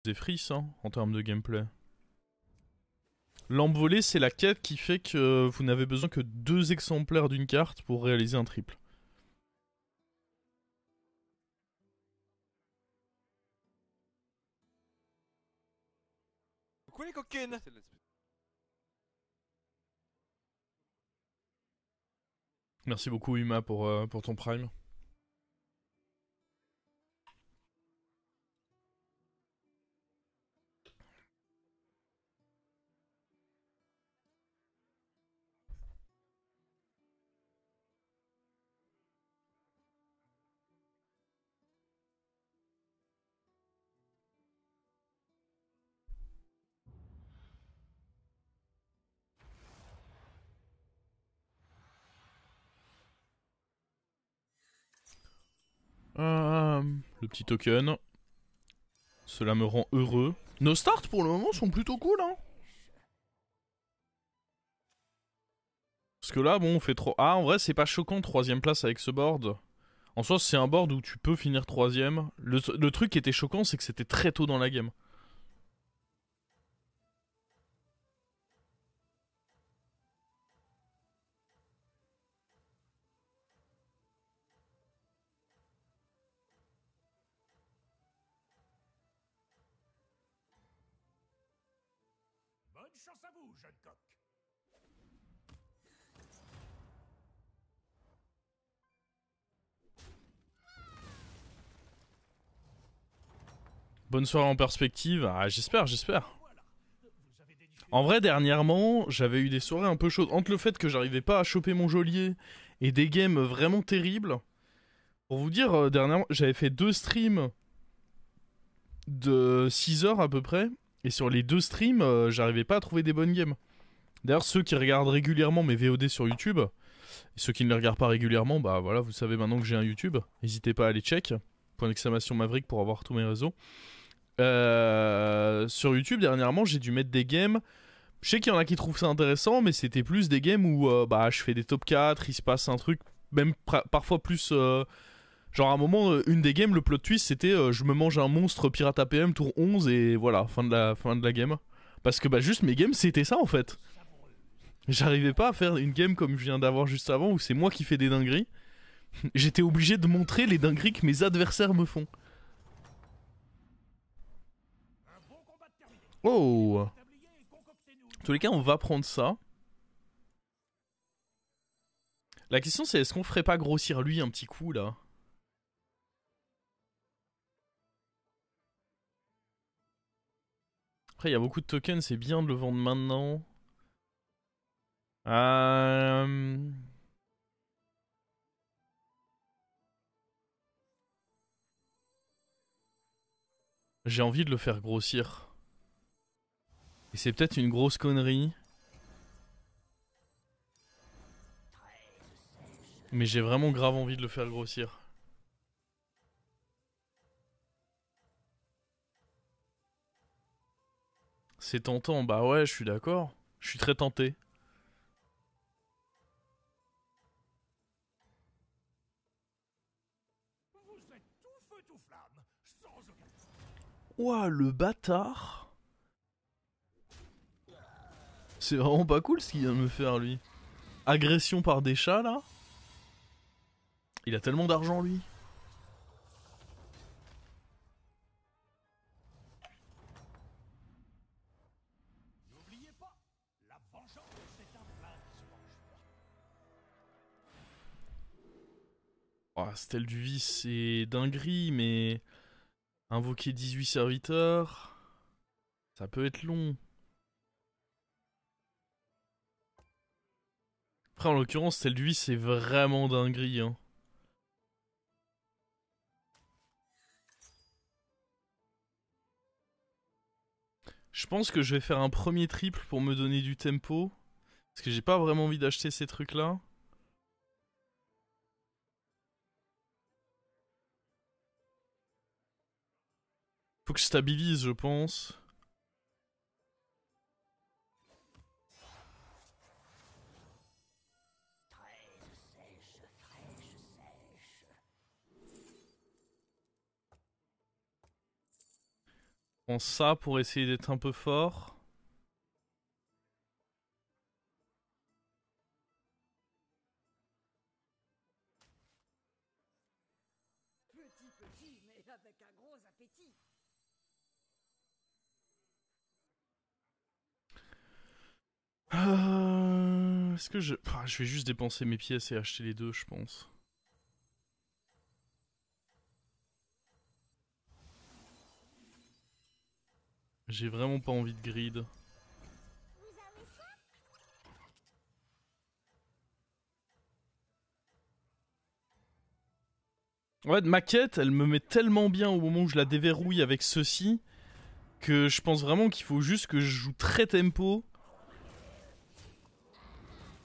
des frises hein, en termes de gameplay. Lampe volée, c'est la quête qui fait que vous n'avez besoin que 2 exemplaires d'une carte pour réaliser un triple. Coucou les coquines. Merci beaucoup Uma pour ton prime. Le petit token. Cela me rend heureux. Nos starts pour le moment sont plutôt cool hein. Parce que là bon on fait trop... Ah en vrai c'est pas choquant 3ème place avec ce board. En soi c'est un board où tu peux finir 3ème. Le truc qui était choquant c'est que c'était très tôt dans la game. Bonne chance à vous, jeune coq. Bonne soirée en perspective. Ah j'espère. En vrai dernièrement j'avais eu des soirées un peu chaudes. Entre le fait que j'arrivais pas à choper mon geôlier et des games vraiment terribles. Pour vous dire, dernièrement j'avais fait 2 streams de 6 heures à peu près. Et sur les 2 streams, j'arrivais pas à trouver des bonnes games. D'ailleurs, ceux qui regardent régulièrement mes VOD sur YouTube, et ceux qui ne les regardent pas régulièrement, bah voilà, vous savez maintenant que j'ai un YouTube. N'hésitez pas à aller check. Point d'exclamation Maverick pour avoir tous mes réseaux. Sur YouTube, dernièrement, j'ai dû mettre des games. Je sais qu'il y en a qui trouvent ça intéressant, mais c'était plus des games où bah, je fais des top 4, il se passe un truc, même parfois plus... genre à un moment, une des games, le plot twist, c'était je me mange un monstre pirate APM tour 11 et voilà, fin de la game. Parce que bah juste mes games, c'était ça en fait. J'arrivais pas à faire une game comme je viens d'avoir juste avant où c'est moi qui fais des dingueries. J'étais obligé de montrer les dingueries que mes adversaires me font. Oh! En tous les cas, on va prendre ça. La question c'est est-ce qu'on ferait pas grossir lui un petit coup là? Après, il y a beaucoup de tokens, c'est bien de le vendre maintenant. Euh... J'ai envie de le faire grossir. Et c'est peut-être une grosse connerie. Mais j'ai vraiment grave envie de le faire grossir. C'est tentant, bah ouais, je suis d'accord. Je suis très tenté. Vous êtes tout feu tout flamme, sans aucun... Ouah, le bâtard. C'est vraiment pas cool ce qu'il vient de me faire, lui. Agression par des chats, là. Il a tellement d'argent, lui. N'oubliez pas, la vengeance est un plat qui se mange froid. Oh, Stèle du vice, c'est dinguerie, mais... Invoquer 18 serviteurs... Ça peut être long. Après, en l'occurrence, Stèle du vice, c'est vraiment dinguerie, hein. Je pense que je vais faire un premier triple pour me donner du tempo. Parce que j'ai pas vraiment envie d'acheter ces trucs-là. Faut que je stabilise, je pense. pense ça pour essayer d'être un peu fort. Petit petit, mais avec un gros appétit. Est-ce que je... Ah, je vais juste dépenser mes pièces et acheter les deux, je pense. J'ai vraiment pas envie de grid. Ouais, ma quête, elle me met tellement bien au moment où je la déverrouille avec ceci que je pense vraiment qu'il faut juste que je joue très tempo.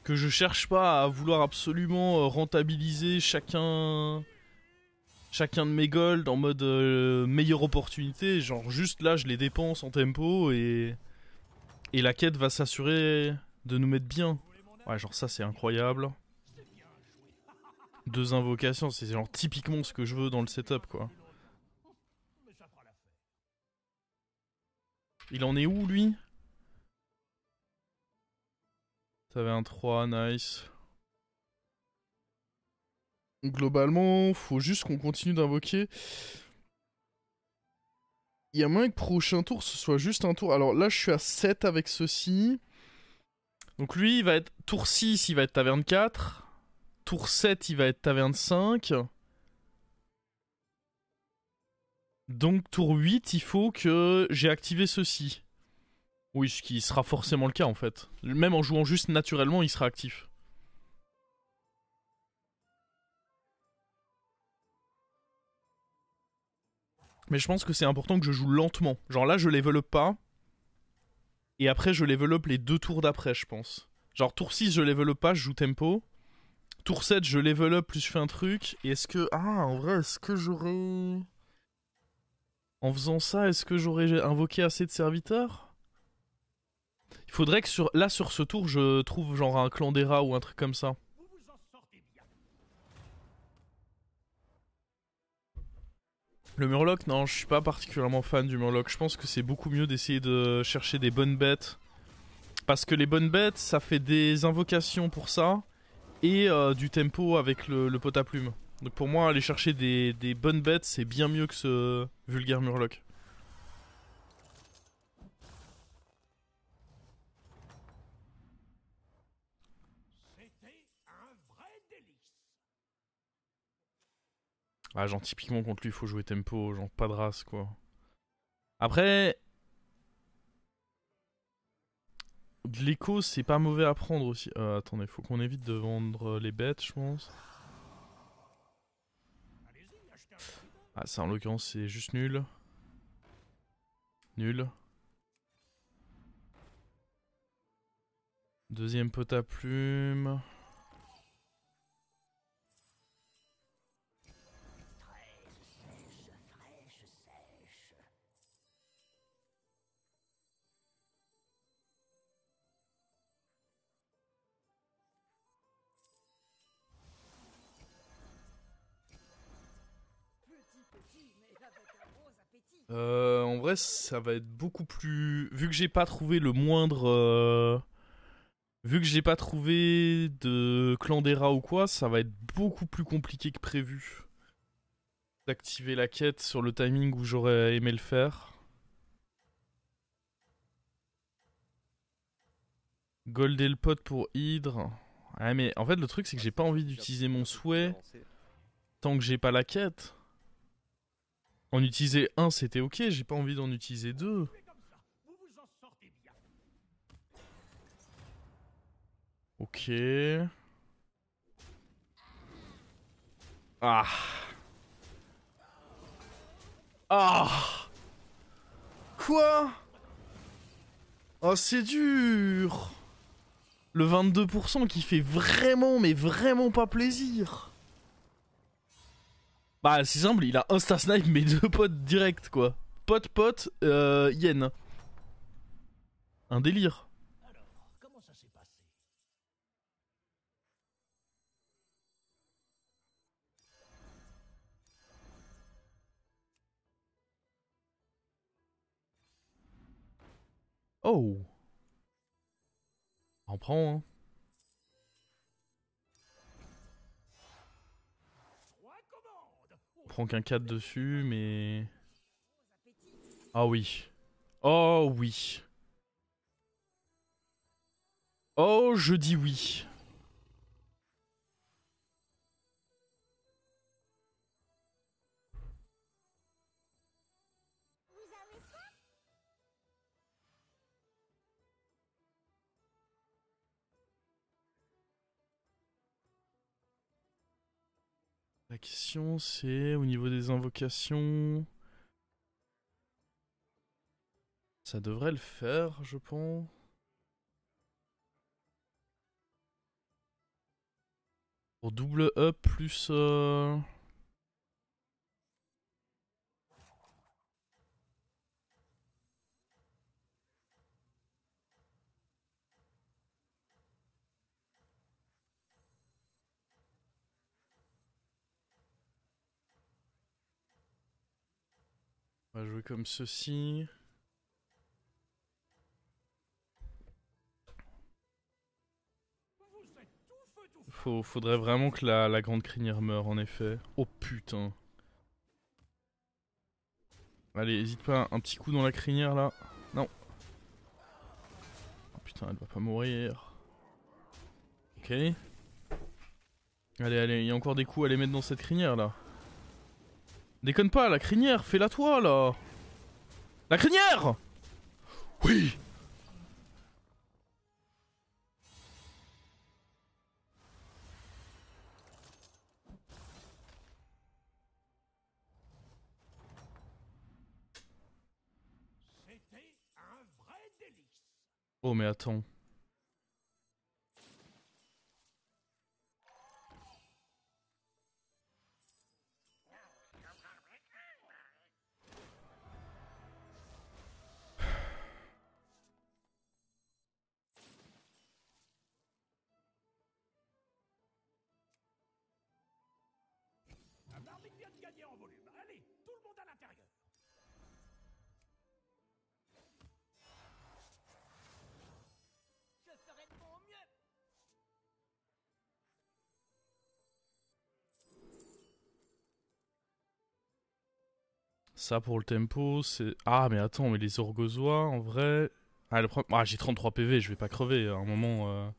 Que je cherche pas à vouloir absolument rentabiliser chacun de mes golds en mode meilleure opportunité. Genre juste là, je les dépense en tempo et la quête va s'assurer de nous mettre bien. Ouais, genre ça, c'est incroyable. Deux invocations, c'est genre typiquement ce que je veux dans le setup, quoi. Mais ça fera l'affaire. Il en est où, lui? T'avais un 3, nice. Globalement, faut juste qu'on continue d'invoquer. Il y a moyen que prochain tour, ce soit juste un tour. Alors là, je suis à 7 avec ceci. Donc lui, il va être... Tour 6, il va être taverne 4. Tour 7, il va être taverne 5. Donc tour 8, il faut que j'ai activé ceci. Oui, ce qui sera forcément le cas en fait. Même en jouant juste naturellement, il sera actif. Mais je pense que c'est important que je joue lentement. Genre là, je level up pas. Et après, je level up les deux tours d'après, je pense. Genre tour 6, je level up pas, je joue tempo. Tour 7, je level up plus je fais un truc. Et est-ce que... Ah, en vrai, est-ce que j'aurais... En faisant ça, est-ce que j'aurais invoqué assez de serviteurs? Il faudrait que là, sur ce tour, je trouve genre un clan des rats ou un truc comme ça. Vous vous en sortez bien. Le Murloc, non, je suis pas particulièrement fan du Murloc. Je pense que c'est beaucoup mieux d'essayer de chercher des bonnes bêtes. Parce que les bonnes bêtes, ça fait des invocations pour ça. Et du tempo avec le pot à plume. Donc pour moi, aller chercher des bonnes bêtes, c'est bien mieux que ce vulgaire Murloc. C'était un vrai délice. Ah, genre typiquement contre lui, il faut jouer tempo, genre pas de race quoi. Après, de l'écho, c'est pas mauvais à prendre aussi. Attendez, faut qu'on évite de vendre les bêtes, je pense. Allez-y, achetez un serviteur. Ah, ça en l'occurrence, c'est juste nul. Nul. Deuxième pot à plume. Petit petit, mais avec un gros appétit. En vrai, ça va être beaucoup plus... Vu que j'ai pas trouvé le moindre... Vu que j'ai pas trouvé de clan des rats ou quoi, ça va être beaucoup plus compliqué que prévu. D'activer la quête sur le timing où j'aurais aimé le faire. Golder le pot pour Hydre. Ouais, mais en fait, le truc, c'est que j'ai pas envie d'utiliser mon souhait tant que j'ai pas la quête. En utiliser un, c'était ok, j'ai pas envie d'en utiliser deux. Mais comme ça, vous vous en sortez bien. Ok. Ah. Ah. Quoi? Oh, c'est dur. Le 22% qui fait vraiment, mais vraiment pas plaisir. Bah, c'est simple, il a insta-snipe mes deux potes direct, quoi. Pote, yen. Un délire. Alors, comment ça s'est passé? Oh. On prend, hein. Trois commandes. On prend qu'un 4 dessus, mais... Ah oui. Oh oui. Oh, je dis oui. La question c'est au niveau des invocations. Ça devrait le faire, je pense. Pour double up plus... On va jouer comme ceci. Vous êtes tout feu tout feu. Faudrait vraiment que la grande crinière meure, en effet. Oh putain. Allez, hésite pas, un petit coup dans la crinière là. Non. Oh putain, elle va pas mourir. Ok. Allez, allez, il y a encore des coups à les mettre dans cette crinière là. Déconne pas, la crinière, fais-la toi là. La crinière! Oui! C'était un vrai délice. Oh mais attends. La marmite vient de gagner en volume. Allez, tout le monde à l'intérieur. Je ferai de mon mieux. Ça pour le tempo, c'est... Ah mais attends, mais les orgozois, en vrai... Ah, ah j'ai 33 PV, je vais pas crever à un moment...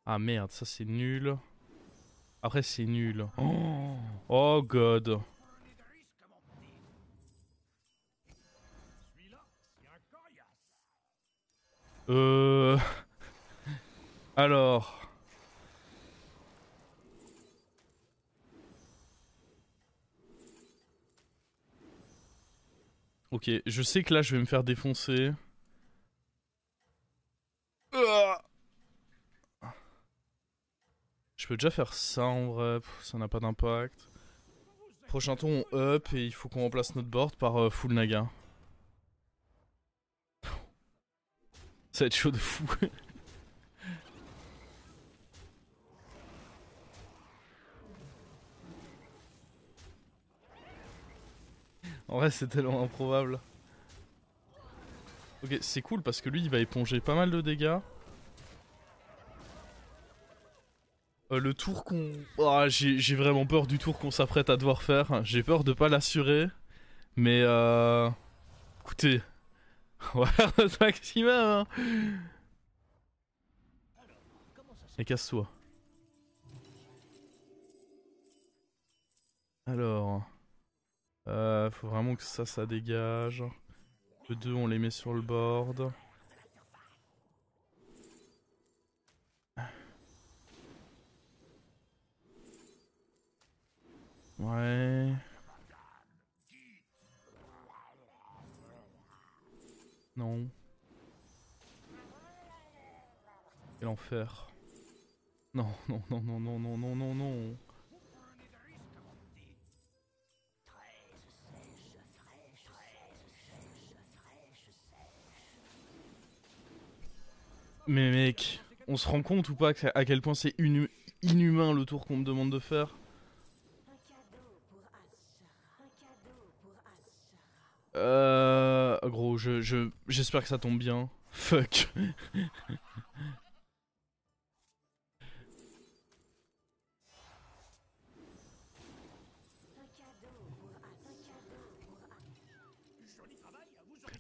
Ah merde, ça c'est nul. Après c'est nul. Oh, oh god. Prenez de risques, mon petit. Celui-là, c'est un coriace. Euh... Alors... Ok, je sais que là je vais me faire défoncer. Je peux déjà faire ça en vrai, ça n'a pas d'impact. Prochain tour on up et il faut qu'on remplace notre board par full naga. Ça va être chaud de fou. En vrai c'est tellement improbable. Ok, c'est cool parce que lui il va éponger pas mal de dégâts. Le tour qu'on... Ah, j'ai vraiment peur du tour qu'on s'apprête à devoir faire. J'ai peur de pas l'assurer. Mais écoutez, on va faire notre maximum hein. Et casse-toi. Alors... faut vraiment que ça dégage. Le 2 on les met sur le board. Ouais. Non. Quel enfer. Non, non, non, non, non, non, non, non, non. Mais mec, on se rend compte ou pas à quel point c'est inhumain le tour qu'on me demande de faire? Un cadeau pour Ashara. Un cadeau pour Ashara. Gros, j'espère que ça tombe bien. Fuck.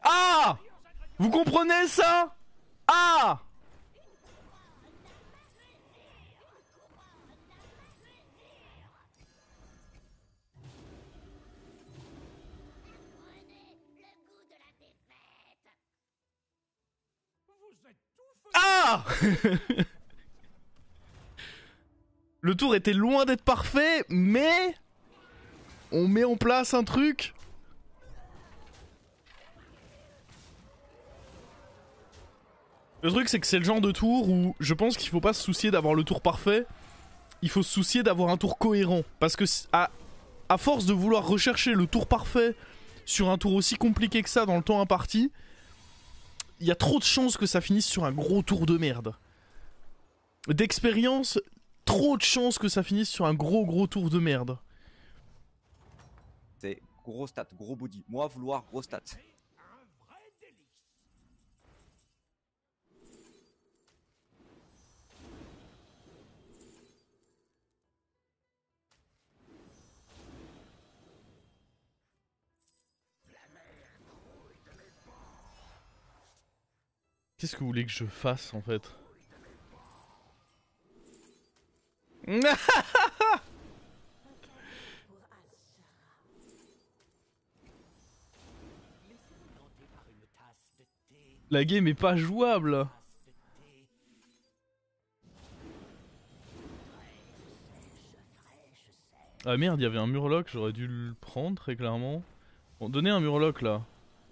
Ah! Vous comprenez ça? Ah! Vous êtes tout Ah! Le tour était loin d'être parfait, mais on met en place un truc. Le truc, c'est que c'est le genre de tour où je pense qu'il faut pas se soucier d'avoir le tour parfait. Il faut se soucier d'avoir un tour cohérent. Parce que à force de vouloir rechercher le tour parfait sur un tour aussi compliqué que ça dans le temps imparti, il y a trop de chances que ça finisse sur un gros tour de merde. D'expérience, trop de chances que ça finisse sur un gros tour de merde. C'est gros stats, gros body. Moi, vouloir gros stats. un vrai délice. Qu'est-ce que vous voulez que je fasse en fait? Tentez par une tasse de thé. La game est pas jouable. Ah merde, il y avait un murloc, j'aurais dû le prendre très clairement. Bon, donnez un murloc là.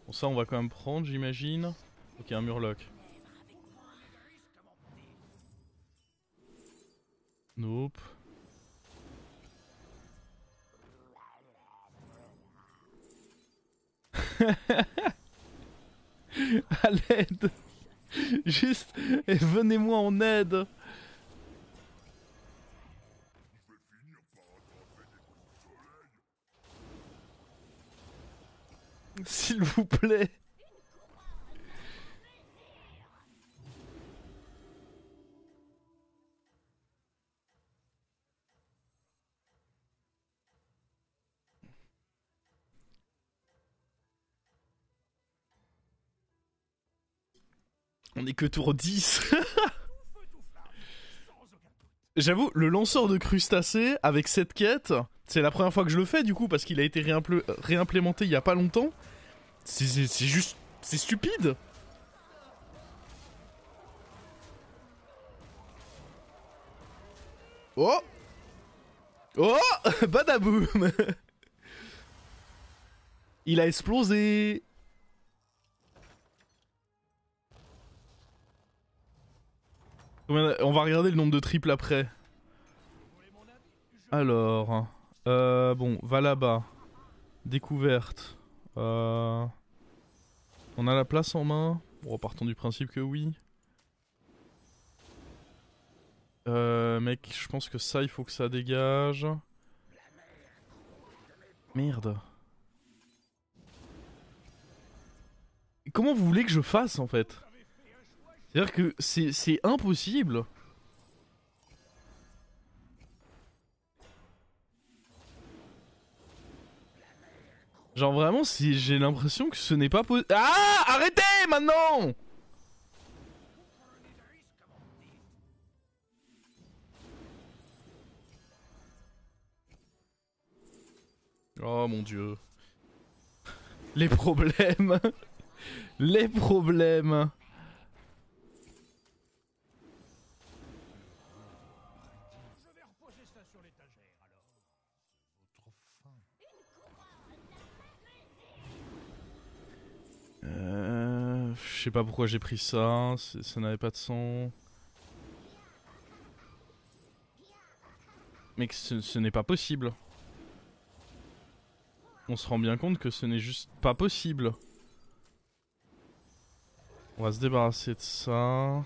Bon, ça on va quand même prendre, j'imagine. Ok, un murloc. Nope. À l'aide. Juste, venez-moi en aide. S'il vous plaît. On est que tour 10. J'avoue, le lanceur de crustacés avec cette quête, c'est la première fois que je le fais du coup parce qu'il a été réimplémenté il y a pas longtemps. C'est juste... c'est stupide. Oh! Oh! Badaboum! Il a explosé! On va regarder le nombre de triples après. Alors... bon, va là-bas. Découverte. On a la place en main? Bon, partons du principe que oui. Mec, je pense que ça, il faut que ça dégage. Merde. Comment vous voulez que je fasse, en fait? C'est-à-dire que c'est impossible. Genre vraiment, j'ai l'impression que ce n'est pas possible. Ah! Arrêtez, maintenant! Oh mon dieu. Les problèmes. Les problèmes. Je vais reposer ça sur l'étagère alors. Je sais pas pourquoi j'ai pris ça. Ça n'avait pas de sens. Mec, ce n'est pas possible. On se rend bien compte que ce n'est juste pas possible. On va se débarrasser de ça.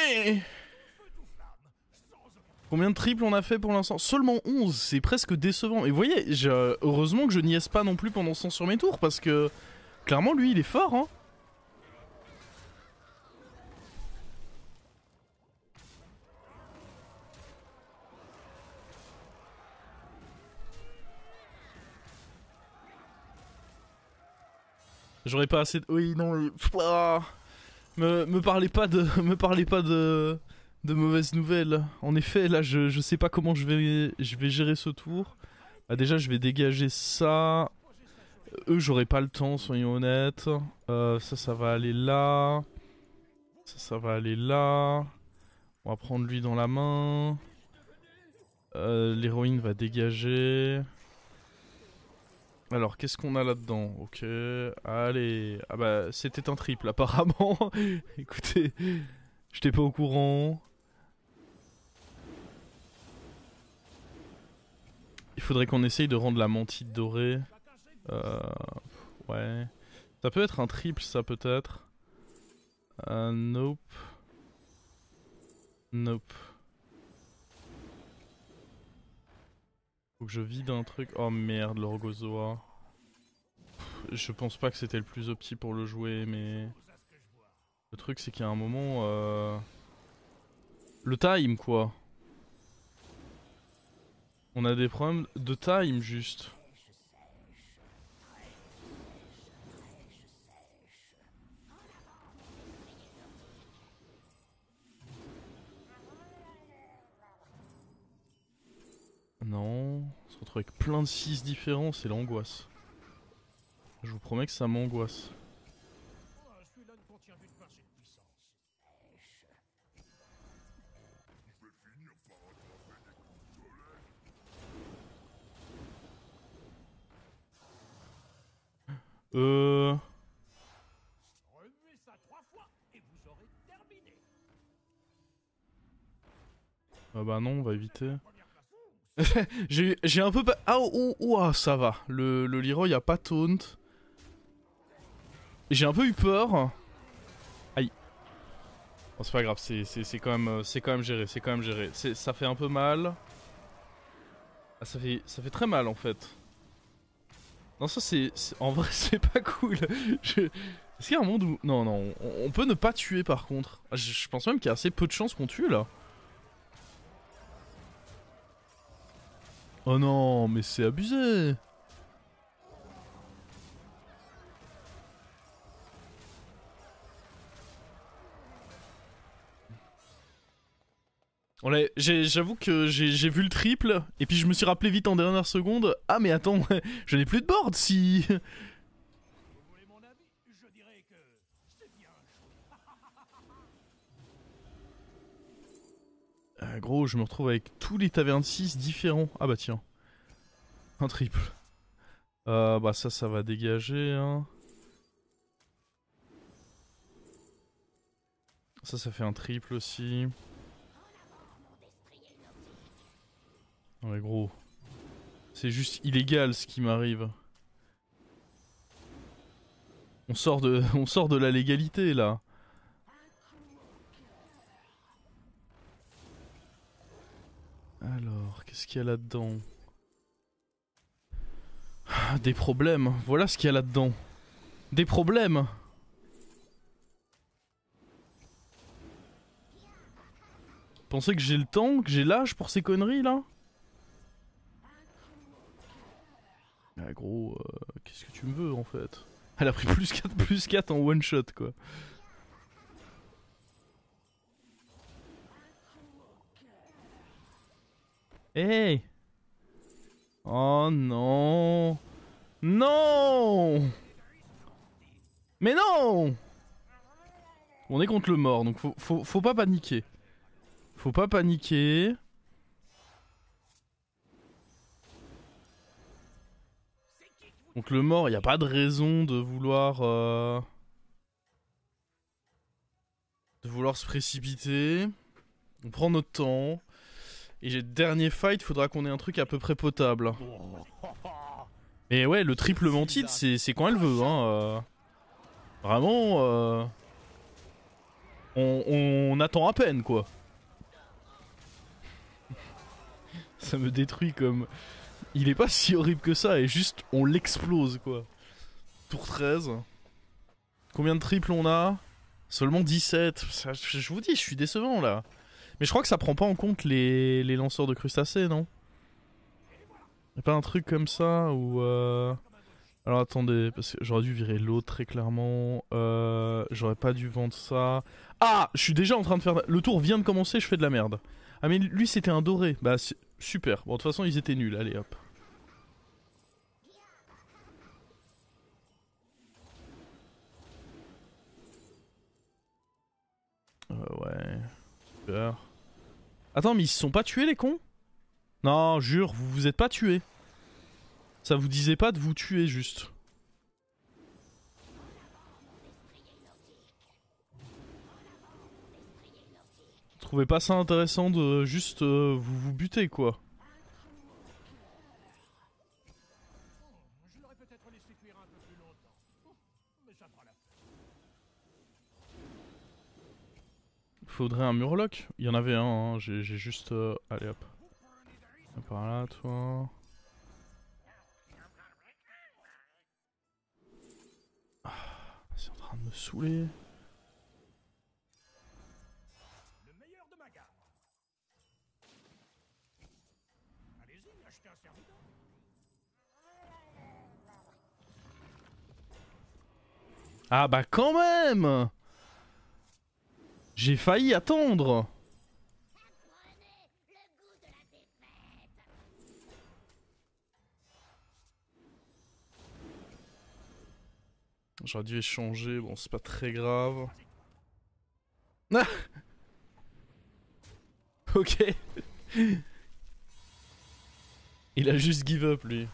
Ouais. Combien de triples on a fait pour l'instant? Seulement 11, c'est presque décevant. Et vous voyez, heureusement que je niaise pas non plus pendant ce temps sur mes tours, parce que clairement lui il est fort hein. J'aurais pas assez de... Oui non mais... Ah. Me parlez pas de... Me parlez pas de mauvaises nouvelles. En effet, là, je sais pas comment je vais gérer ce tour. Bah, déjà, je vais dégager ça. Eux, j'aurai pas le temps, soyons honnêtes. Ça va aller là. Ça va aller là. On va prendre lui dans la main. L'héroïne va dégager. Alors, qu'est-ce qu'on a là-dedans? Ok, allez. Ah bah, c'était un triple, apparemment. Écoutez, j'étais pas au courant. Il faudrait qu'on essaye de rendre la mantille dorée. Ouais. Ça peut être un triple, ça, peut-être. Nope. Nope. Faut que je vide un truc. Oh merde, l'Orgozoa. Je pense pas que c'était le plus opti pour le jouer, mais... Le truc, c'est qu'il y a un moment... Le time, quoi. On a des problèmes de time, juste. Non, on se retrouve avec plein de 6 différents, c'est l'angoisse. Je vous promets que ça m'angoisse. Celui-là ne contient qu'une pincée de puissance. Remuez ça 3 fois et vous aurez terminé. Ah bah non, on va éviter. J'ai un peu... Ah, ah, ça va. Le Leroy a pas taunt. J'ai un peu eu peur. Aïe. Bon, c'est pas grave, c'est quand même géré, c'est quand même géré. Ça fait un peu mal. Ah, ça fait très mal en fait. Non, ça c'est... En vrai, c'est pas cool. Est-ce qu'il y a un monde où... Non, non, on peut ne pas tuer par contre. Je pense même qu'il y a assez peu de chances qu'on tue là. Oh non, mais c'est abusé. J'avoue que j'ai vu le triple, et puis je me suis rappelé vite en dernière seconde. Ah mais attends, je n'ai plus de board si... Vous voulez mon avis? Je dirais que c'est bien joué. Gros, je me retrouve avec tous les tavernes 6 différents. Ah bah tiens. Un triple. Bah ça va dégager, hein. Ça fait un triple aussi. Ouais gros. C'est juste illégal ce qui m'arrive. On sort de la légalité là. Alors, qu'est-ce qu'il y a là-dedans? Des problèmes. Voilà ce qu'il y a là-dedans. Des problèmes. Pensez que j'ai le temps, que j'ai l'âge pour ces conneries là? Ah gros, qu'est-ce que tu me veux en fait? Elle a pris plus 4 en one shot quoi. Hey! Oh non! Non! Mais non! On est contre le mort, donc faut pas paniquer. Faut pas paniquer. Donc le mort, il n'y a pas de raison de vouloir se précipiter. On prend notre temps. Et j'ai le dernier fight, faudra qu'on ait un truc à peu près potable. Mais ouais, le triple mantide, c'est quand elle veut, hein. Vraiment, On attend à peine quoi. Ça me détruit comme... Il est pas si horrible que ça et juste on l'explose quoi. Tour 13. Combien de triples on a? Seulement 17. Ça, je vous dis, je suis décevant là. Mais je crois que ça prend pas en compte les lanceurs de crustacés, non? Y'a pas un truc comme ça ou Alors attendez, parce que j'aurais dû virer l'autre très clairement. J'aurais pas dû vendre ça. Ah, je suis déjà en train de faire... Le tour vient de commencer, je fais de la merde. Ah mais lui c'était un doré. Bah super. Bon de toute façon ils étaient nuls, allez hop. Ouais. Super. Attends mais ils se sont pas tués les cons? Non, jure, vous vous êtes pas tués. Ça vous disait pas de vous tuer juste. Vous trouvez pas ça intéressant de juste vous buter quoi? Je l'aurais peut-être laissé cuire un peu plus longtemps. Mais ça fera la Faudrait un murloc. Il y en avait un, hein. J'ai juste... Allez hop. Par là, toi. Ah, c'est en train de me saouler. le meilleur de ma gamme. Allez-y, achetez un serviteur. Ah bah quand même! J'ai failli attendre. J'aurais dû échanger, bon c'est pas très grave. Ah ok. Il a juste give up lui.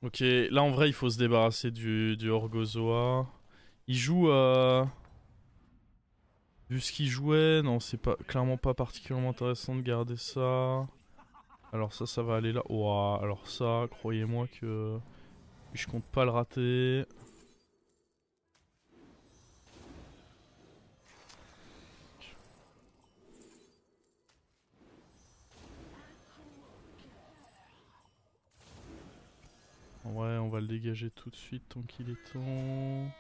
Ok, là en vrai il faut se débarrasser du Orgozoa. Il joue vu ce qu'il jouait, non c'est pas clairement pas particulièrement intéressant de garder ça. Alors ça va aller là. Ouah, alors ça, croyez-moi que je compte pas le rater. Ouais, on va le dégager tout de suite tant qu'il est temps.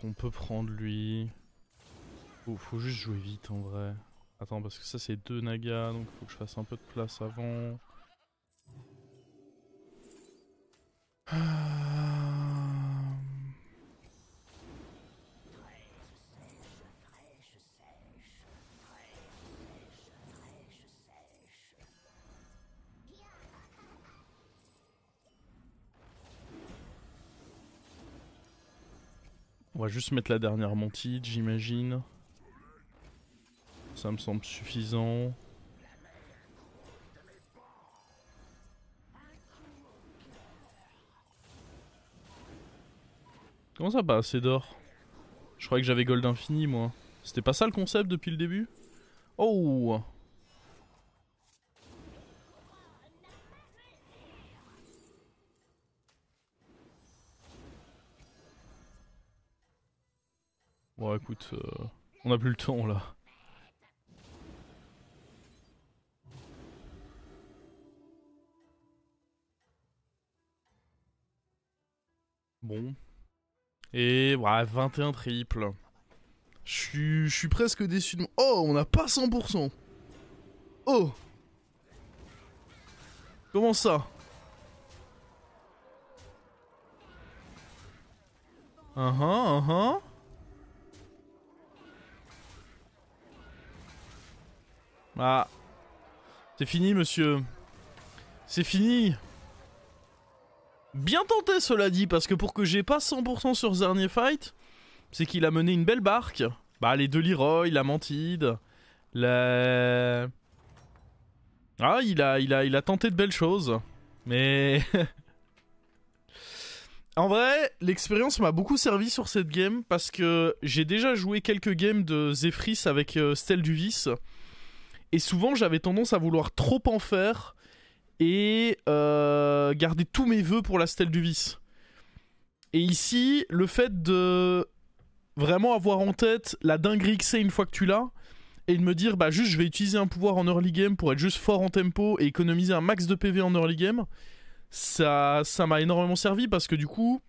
On peut prendre lui. Faut juste jouer vite en vrai. Attends, parce que ça c'est 2 nagas, donc faut que je fasse un peu de place avant. On va juste mettre la dernière mantide, j'imagine. Ça me semble suffisant. Comment ça pas assez d'or? Je croyais que j'avais gold infini moi. C'était pas ça le concept depuis le début? Oh! Bon écoute, on a plus le temps là. Bon. Et ouais, 21 triples. Je suis presque déçu de moi. Oh, on n'a pas 100%. Oh. Comment ça? Ah. C'est fini, monsieur. C'est fini. Bien tenté, cela dit, parce que pour que j'ai pas 100% sur ce dernier fight, c'est qu'il a mené une belle barque. Bah, les 2 Leroy, la Mantide, la... Ah, il a tenté de belles choses. Mais... En vrai, l'expérience m'a beaucoup servi sur cette game, parce que j'ai déjà joué quelques games de Zephrys avec Stell du Vice. Et souvent, j'avais tendance à vouloir trop en faire... et garder tous mes vœux pour la stèle du vice. Et ici, le fait de vraiment avoir en tête la dinguerie que c'est une fois que tu l'as, et de me dire bah juste je vais utiliser un pouvoir en early game pour être juste fort en tempo et économiser un max de PV en early game, ça m'a énormément servi parce que du coup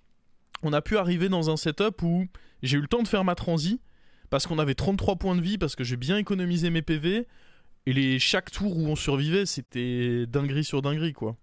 on a pu arriver dans un setup où j'ai eu le temps de faire ma transi parce qu'on avait 33 points de vie, parce que j'ai bien économisé mes PV, et chaque tour où on survivait c'était dinguerie sur dinguerie quoi.